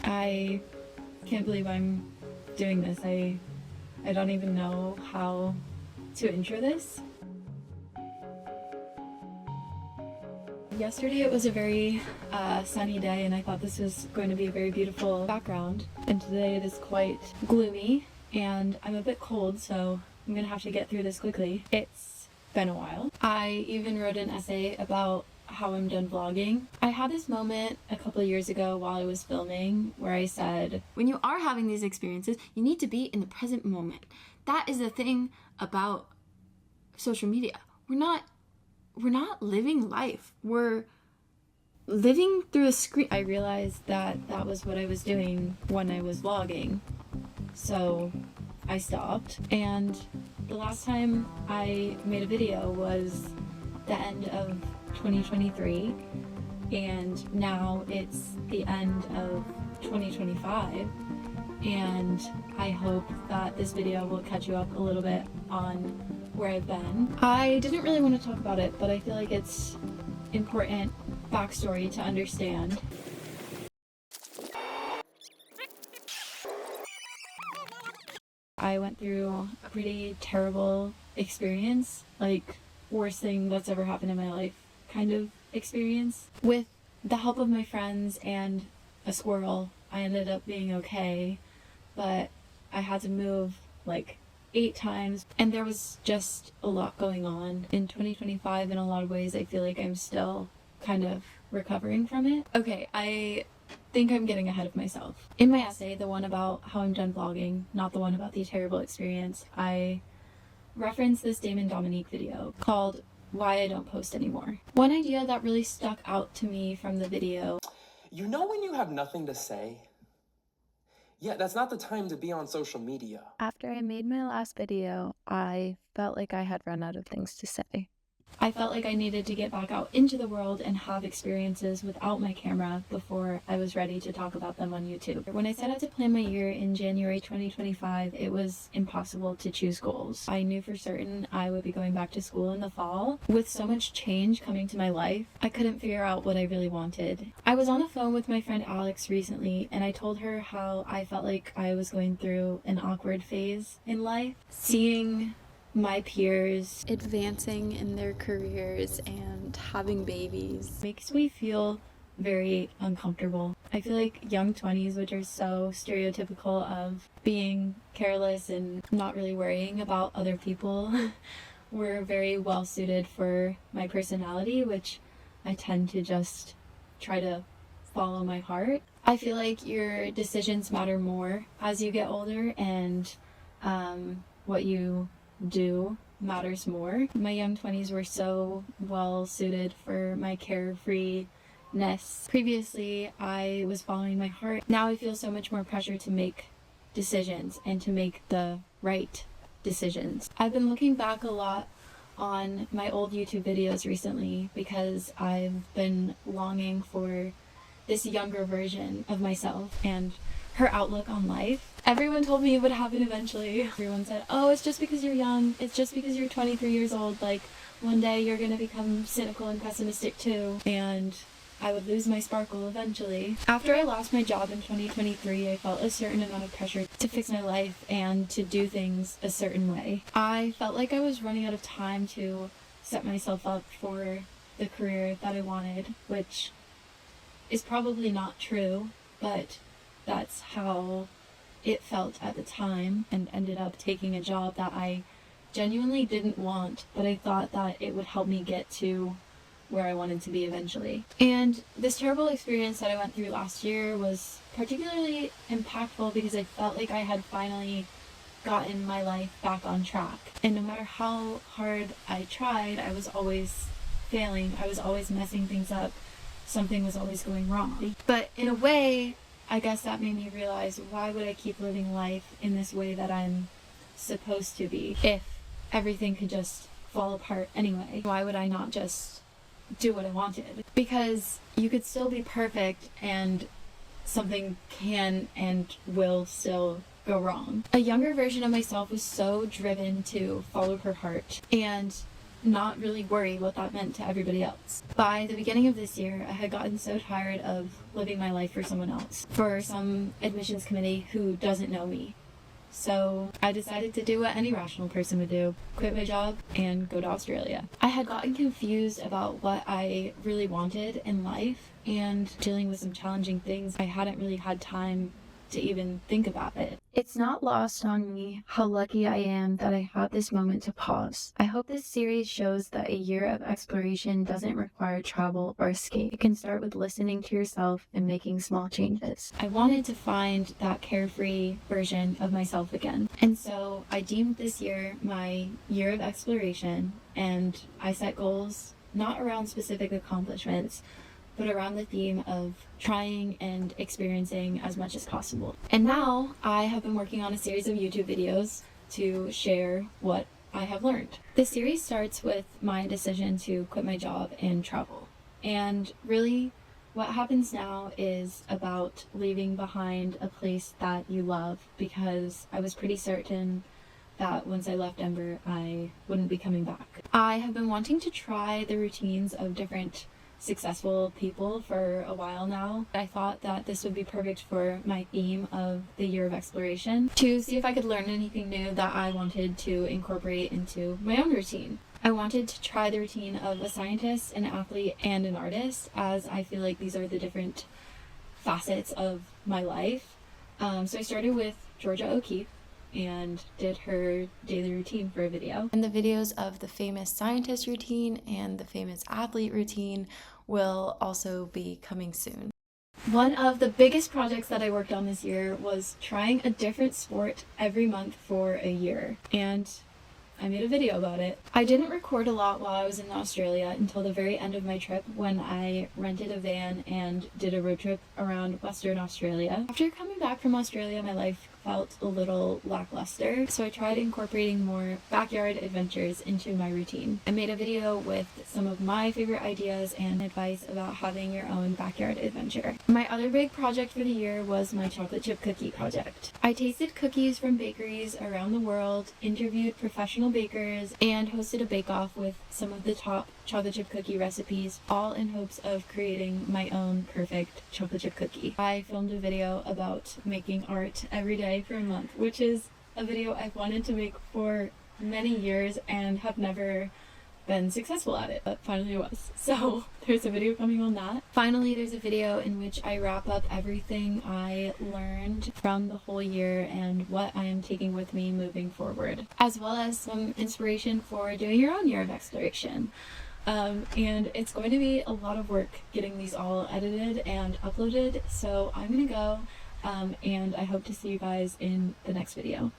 I can't believe I'm doing this. I don't even know how to intro this. Yesterday it was a very sunny day, and I thought this was going to be a very beautiful background. And today it is quite gloomy, and I'm a bit cold, so I'm gonna have to get through this quickly. It's been a while. I even wrote an essay about how I'm done vlogging. I had this moment a couple of years ago while I was filming where I said, when you are having these experiences, you need to be in the present moment. That is the thing about social media. We're not living life. We're living through a screen. I realized that that was what I was doing when I was vlogging. So I stopped, and the last time I made a video was the end of 2023, and now it's the end of 2025, and I hope that this video will catch you up a little bit on where I've been. I didn't really want to talk about it, but I feel like it's important backstory to understand. I went through a pretty terrible experience, like worst thing that's ever happened in my life kind of experience. With the help of my friends and a squirrel, I ended up being okay, but I had to move like 8 times, and there was just a lot going on. In 2025, in a lot of ways, I feel like I'm still kind of recovering from it. Okay, I think I'm getting ahead of myself. In my essay, the one about how I'm done vlogging, not the one about the terrible experience, I referenced this Damon Dominique video called Why I Don't Post Anymore. One idea that really stuck out to me from the video. You know when you have nothing to say? Yeah, that's not the time to be on social media. After I made my last video, I felt like I had run out of things to say. I felt like I needed to get back out into the world and have experiences without my camera before I was ready to talk about them on YouTube. When I set out to plan my year in January 2025, it was impossible to choose goals. I knew for certain I would be going back to school in the fall. With so much change coming to my life, I couldn't figure out what I really wanted. I was on the phone with my friend Alex recently, and I told her how I felt like I was going through an awkward phase in life. Seeing my peers Advancing in their careers and having babies makes me feel very uncomfortable. I feel like young 20s, which are so stereotypical of being careless and not really worrying about other people, were very well suited for my personality, which I tend to just try to follow my heart. I feel like your decisions matter more as you get older, and what you do matters more. My young 20s were so well suited for my carefreeness. Previously, I was following my heart. Now I feel so much more pressure to make decisions and to make the right decisions. I've been looking back a lot on my old YouTube videos recently because I've been longing for this younger version of myself and her outlook on life. Everyone told me it would happen eventually. Everyone said, oh, it's just because you're young. It's just because you're 23 years old. Like, one day you're gonna become cynical and pessimistic too. And I would lose my sparkle eventually. After I lost my job in 2023, I felt a certain amount of pressure to fix my life and to do things a certain way. I felt like I was running out of time to set myself up for the career that I wanted, which is probably not true, but that's how it felt at the time, and ended up taking a job that I genuinely didn't want, but I thought that it would help me get to where I wanted to be eventually. And this terrible experience that I went through last year was particularly impactful because I felt like I had finally gotten my life back on track. And no matter how hard I tried, I was always failing. I was always messing things up. Something was always going wrong. But in a way, I guess that made me realize, why would I keep living life in this way that I'm supposed to be if everything could just fall apart anyway? Why would I not just do what I wanted? Because you could still be perfect and something can and will still go wrong. A younger version of myself was so driven to follow her heart, and not really worry what that meant to everybody else. By the beginning of this year, I had gotten so tired of living my life for someone else, for some admissions committee who doesn't know me. So I decided to do what any rational person would do, quit my job and go to Australia. I had gotten confused about what I really wanted in life, and dealing with some challenging things, I hadn't really had time to even think about it. It's not lost on me how lucky I am that I had this moment to pause. I hope this series shows that a year of exploration doesn't require travel or escape. It can start with listening to yourself and making small changes. I wanted to find that carefree version of myself again. And so I deemed this year my year of exploration, and I set goals not around specific accomplishments, but around the theme of trying and experiencing as much as possible. And now I have been working on a series of YouTube videos to share what I have learned. The series starts with my decision to quit my job and travel. And really, what happens now is about leaving behind a place that you love, because I was pretty certain that once I left Denver, I wouldn't be coming back. I have been wanting to try the routines of different successful people for a while now. I thought that this would be perfect for my theme of the year of exploration, to see if I could learn anything new that I wanted to incorporate into my own routine. I wanted to try the routine of a scientist, an athlete, and an artist, as I feel like these are the different facets of my life. So I started with Georgia O'Keeffe and did her daily routine for a video. And the videos of the famous scientist routine and the famous athlete routine will also be coming soon. One of the biggest projects that I worked on this year was trying a different sport every month for a year, and I made a video about it. I didn't record a lot while I was in Australia until the very end of my trip, when I rented a van and did a road trip around Western Australia. After coming back from Australia, my life felt a little lackluster, so I tried incorporating more backyard adventures into my routine. I made a video with some of my favorite ideas and advice about having your own backyard adventure. My other big project for the year was my chocolate chip cookie project. I tasted cookies from bakeries around the world, interviewed professional bakers, and hosted a bake-off with some of the top chocolate chip cookie recipes, all in hopes of creating my own perfect chocolate chip cookie. I filmed a video about making art every day for a month, which is a video I've wanted to make for many years and have never been successful at it, but finally I was. So there's a video coming on that. Finally, there's a video in which I wrap up everything I learned from the whole year and what I am taking with me moving forward, as well as some inspiration for doing your own year of exploration. And it's going to be a lot of work getting these all edited and uploaded, so I'm gonna go, and I hope to see you guys in the next video.